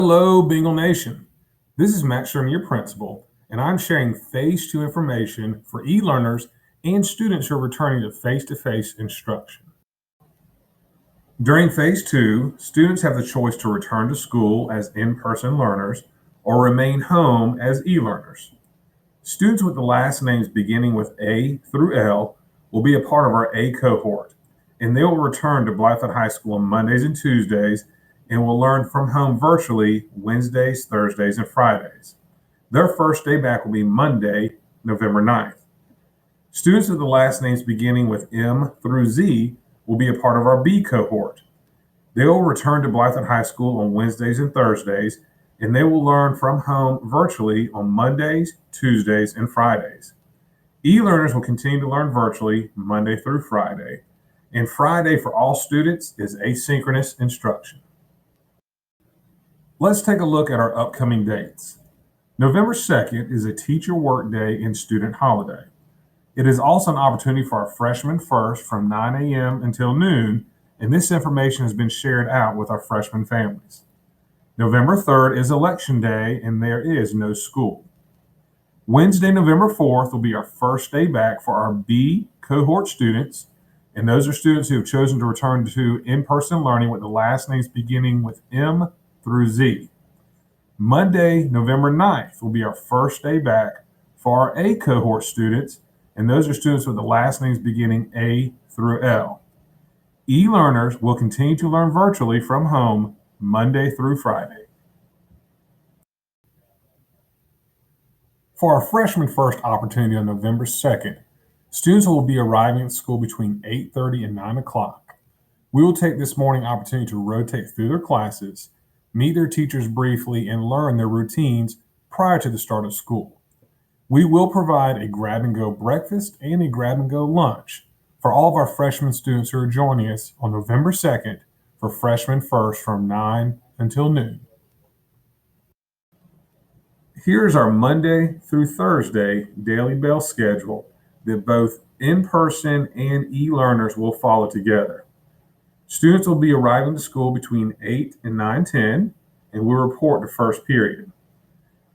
Hello, Bingle Nation. This is Matt Sherman, your principal, and I'm sharing Phase 2 information for e-learners and students who are returning to face-to-face instruction. During Phase 2, students have the choice to return to school as in-person learners or remain home as e-learners. Students with the last names beginning with A through L will be a part of our A cohort, and they will return to Blythewood High School on Mondays and Tuesdays and will learn from home virtually Wednesdays, Thursdays, and Fridays. Their first day back will be Monday, November 9th. Students with the last names beginning with M through Z will be a part of our B cohort. They will return to Blythewood High School on Wednesdays and Thursdays, and they will learn from home virtually on Mondays, Tuesdays, and Fridays. E-learners will continue to learn virtually Monday through Friday, and Friday for all students is asynchronous instruction. Let's take a look at our upcoming dates. November 2nd is a teacher workday and student holiday. It is also an opportunity for our freshmen first from 9 a.m. until noon, and this information has been shared out with our freshman families. November 3rd is election day, and there is no school. Wednesday, November 4th will be our first day back for our B cohort students, and those are students who have chosen to return to in-person learning with the last names beginning with M through Z. Monday, November 9th will be our first day back for our A cohort students, and those are students with the last names beginning A through L. E-learners will continue to learn virtually from home Monday through Friday. For our freshman first opportunity on November 2nd, students will be arriving at school between 8:30 and 9 o'clock. We will take this morning opportunity to rotate through their classes, meet their teachers briefly, and learn their routines prior to the start of school. We will provide a grab-and-go breakfast and a grab-and-go lunch for all of our freshman students who are joining us on November 2nd for Freshman First from 9 until noon. Here's our Monday through Thursday daily bell schedule that both in-person and e-learners will follow together. Students will be arriving to school between 8 and 9:10, and will report to first period.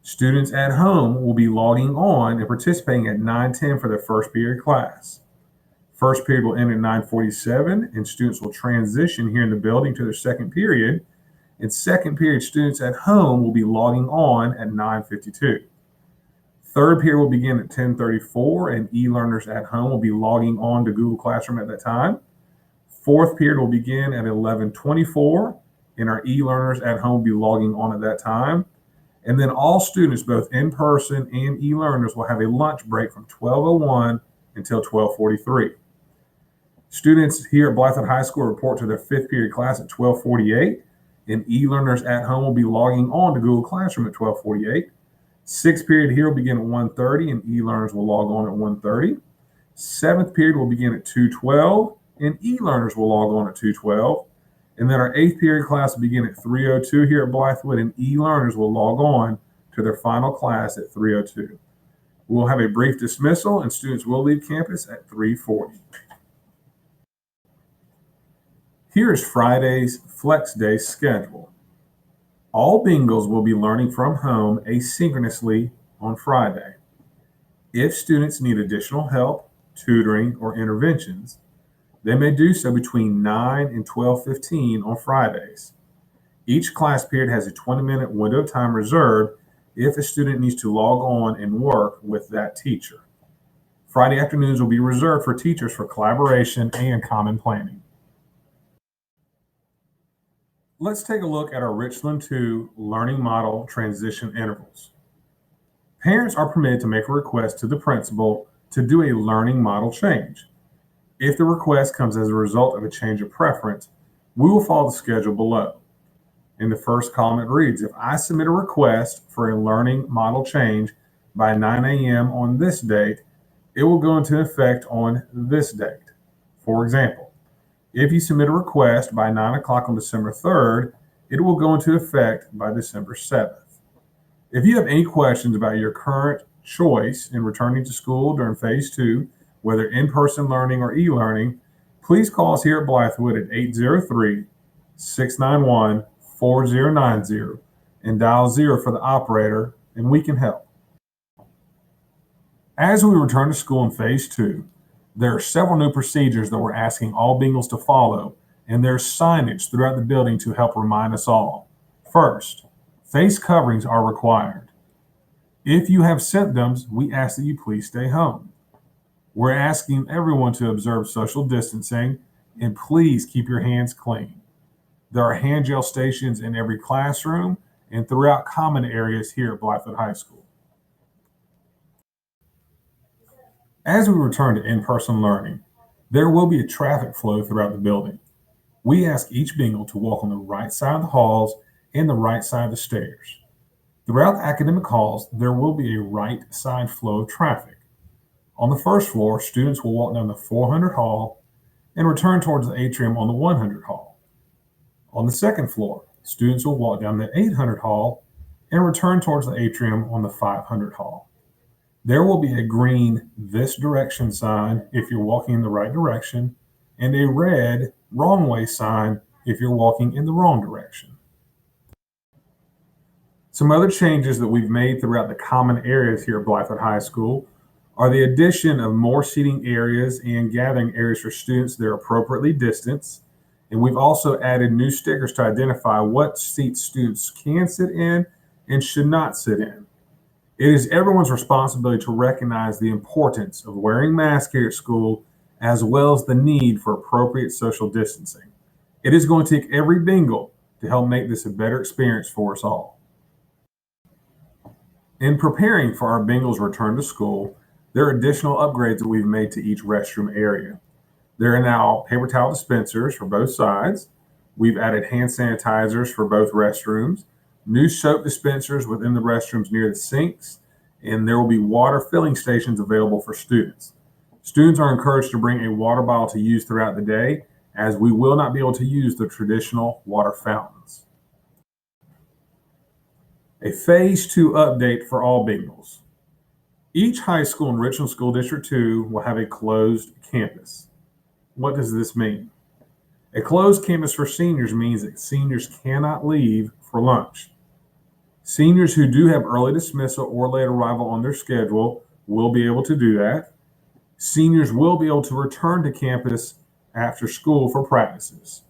Students at home will be logging on and participating at 9:10 for their first period class. First period will end at 9:47, and students will transition here in the building to their second period. And second period students at home will be logging on at 9:52. Third period will begin at 10:34, and e-learners at home will be logging on to Google Classroom at that time. Fourth period will begin at 11:24, and our e-learners at home will be logging on at that time. And then all students, both in person and e-learners, will have a lunch break from 12:01 until 12:43. Students here at Blythewood High School report to their fifth period class at 12:48, and e-learners at home will be logging on to Google Classroom at 12:48. Sixth period here will begin at 1:30, and e-learners will log on at 1:30. Seventh period will begin at 2:12, and e-learners will log on at 2:12. And then our eighth period class will begin at 3:02 here at Blythewood, and e-learners will log on to their final class at 3:02. We'll have a brief dismissal, and students will leave campus at 3:40. Here is Friday's Flex Day schedule. All Bingles will be learning from home asynchronously on Friday. If students need additional help, tutoring, or interventions, they may do so between 9 and 12:15 on Fridays. Each class period has a 20-minute window of time reserved if a student needs to log on and work with that teacher. Friday afternoons will be reserved for teachers for collaboration and common planning. Let's take a look at our Richland 2 learning model transition intervals. Parents are permitted to make a request to the principal to do a learning model change. If the request comes as a result of a change of preference, we will follow the schedule below. In the first column, it reads, if I submit a request for a learning model change by 9 a.m. on this date, it will go into effect on this date. For example, if you submit a request by 9 o'clock on December 3rd, it will go into effect by December 7th. If you have any questions about your current choice in returning to school during Phase 2, whether in-person learning or e-learning, please call us here at Blythewood at 803-691-4090, and dial 0 for the operator, and we can help. As we return to school in phase 2, there are several new procedures that we're asking all Bengals to follow, and there's signage throughout the building to help remind us all. First, face coverings are required. If you have symptoms, we ask that you please stay home. We're asking everyone to observe social distancing and please keep your hands clean. There are hand gel stations in every classroom and throughout common areas here at Blythewood High School. As we return to in-person learning, there will be a traffic flow throughout the building. We ask each Bengal to walk on the right side of the halls and the right side of the stairs. Throughout the academic halls, there will be a right side flow of traffic. On the first floor, students will walk down the 400 hall and return towards the atrium on the 100 hall. On the second floor, students will walk down the 800 hall and return towards the atrium on the 500 hall. There will be a green "this direction" sign if you're walking in the right direction, and a red "wrong way" sign if you're walking in the wrong direction. Some other changes that we've made throughout the common areas here at Blythewood High School are the addition of more seating areas and gathering areas for students that are appropriately distanced. And we've also added new stickers to identify what seats students can sit in and should not sit in. It is everyone's responsibility to recognize the importance of wearing masks here at school, as well as the need for appropriate social distancing. It is going to take every Bengal to help make this a better experience for us all. In preparing for our Bengals' return to school, there are additional upgrades that we've made to each restroom area. There are now paper towel dispensers for both sides. We've added hand sanitizers for both restrooms, new soap dispensers within the restrooms near the sinks, and there will be water filling stations available for students. Students are encouraged to bring a water bottle to use throughout the day, as we will not be able to use the traditional water fountains. A Phase 2 update for all Bengals. Each high school in Richland School District 2 will have a closed campus. What does this mean? A closed campus for seniors means that seniors cannot leave for lunch. Seniors who do have early dismissal or late arrival on their schedule will be able to do that. Seniors will be able to return to campus after school for practices.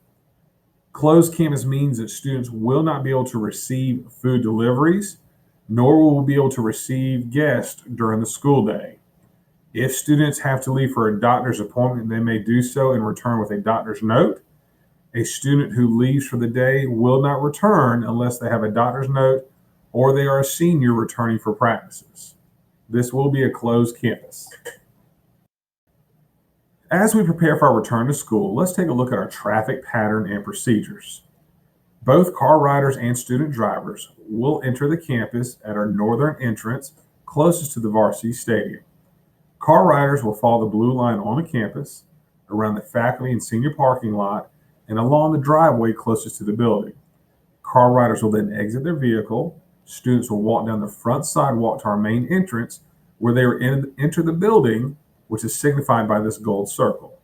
Closed campus means that students will not be able to receive food deliveries, nor will we be able to receive guests during the school day. If students have to leave for a doctor's appointment, they may do so and return with a doctor's note. A student who leaves for the day will not return unless they have a doctor's note or they are a senior returning for practices. This will be a closed campus. As we prepare for our return to school, let's take a look at our traffic pattern and procedures. Both car riders and student drivers will enter the campus at our northern entrance closest to the varsity stadium. Car riders will follow the blue line on the campus, around the faculty and senior parking lot, and along the driveway closest to the building. Car riders will then exit their vehicle. Students will walk down the front sidewalk to our main entrance, where they will enter the building, which is signified by this gold circle.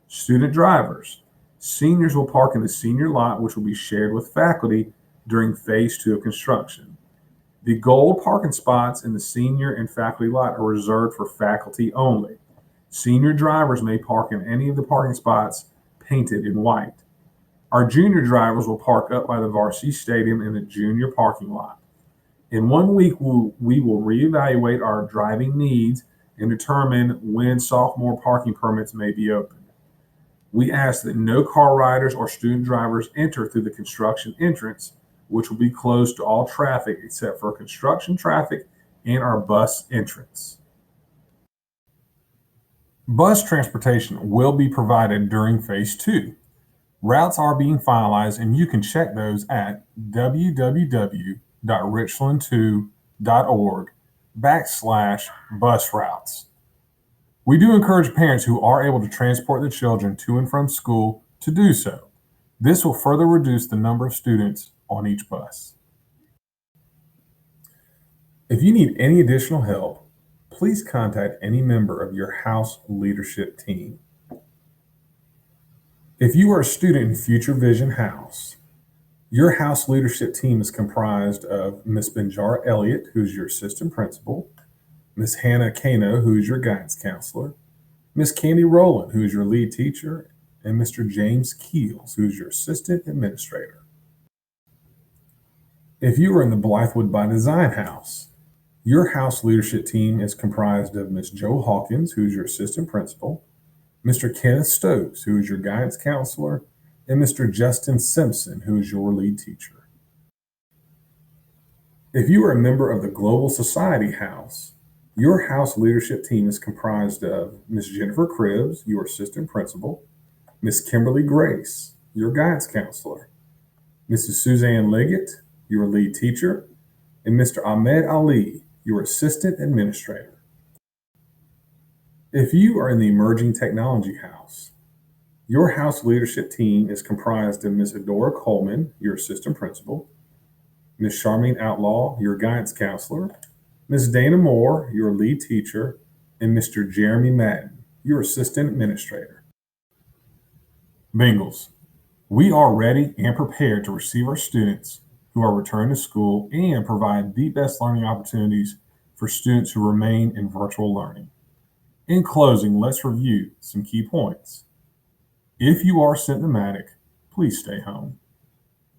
Student drivers. Seniors will park in the senior lot, which will be shared with faculty during Phase 2 of construction. The gold parking spots in the senior and faculty lot are reserved for faculty only. Senior drivers may park in any of the parking spots painted in white. Our junior drivers will park up by the varsity stadium in the junior parking lot. In 1 week, we will reevaluate our driving needs and determine when sophomore parking permits may be opened. We ask that no car riders or student drivers enter through the construction entrance, which will be closed to all traffic except for construction traffic and our bus entrance. Bus transportation will be provided during Phase 2. Routes are being finalized, and you can check those at www.richland2.org/bus routes. We do encourage parents who are able to transport their children to and from school to do so. This will further reduce the number of students on each bus. If you need any additional help, please contact any member of your house leadership team. If you are a student in Future Vision House, Your house leadership team is comprised of Miss Benjar Elliott, who's your assistant principal, Miss Hannah Kano, who's your guidance counselor, Miss Candy Rowland, who's your lead teacher, and Mr. James Keels, who's your assistant administrator. If you are in the Blythewood by Design house, your house leadership team is comprised of Miss Jo Hawkins, who's your assistant principal, Mr. Kenneth Stokes, who is your guidance counselor, and Mr. Justin Simpson, who is your lead teacher. If you are a member of the Global Society House, your house leadership team is comprised of Miss Jennifer Cribbs, your assistant principal, Miss Kimberly Grace, your guidance counselor, Mrs. Suzanne Liggett, your lead teacher, and Mr. Ahmed Ali, your assistant administrator. If you are in the Emerging Technology House, your house leadership team is comprised of Ms. Adora Coleman, your assistant principal, Ms. Charmaine Outlaw, your guidance counselor, Ms. Dana Moore, your lead teacher, and Mr. Jeremy Madden, your assistant administrator. Bengals, we are ready and prepared to receive our students who are returning to school and provide the best learning opportunities for students who remain in virtual learning. In closing, let's review some key points. If you are symptomatic, please stay home.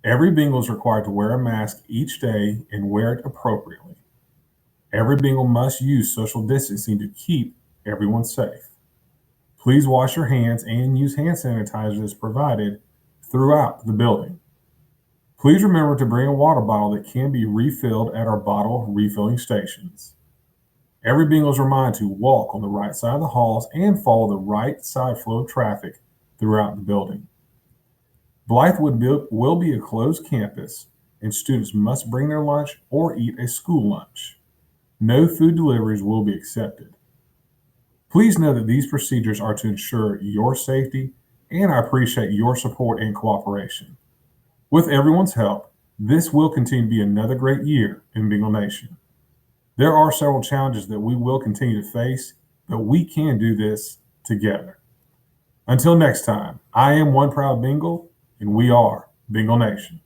Every Bengal is required to wear a mask each day and wear it appropriately. Every Bengal must use social distancing to keep everyone safe. Please wash your hands and use hand sanitizer as provided throughout the building. Please remember to bring a water bottle that can be refilled at our bottle refilling stations. Every Bengal is reminded to walk on the right side of the halls and follow the right side flow of traffic throughout the building. Blythewood will be a closed campus, and students must bring their lunch or eat a school lunch. No food deliveries will be accepted. Please know that these procedures are to ensure your safety, and I appreciate your support and cooperation. With everyone's help, this will continue to be another great year in Bengal Nation. There are several challenges that we will continue to face, but we can do this together. Until next time, I am one proud Bengal, and we are Bengal Nation.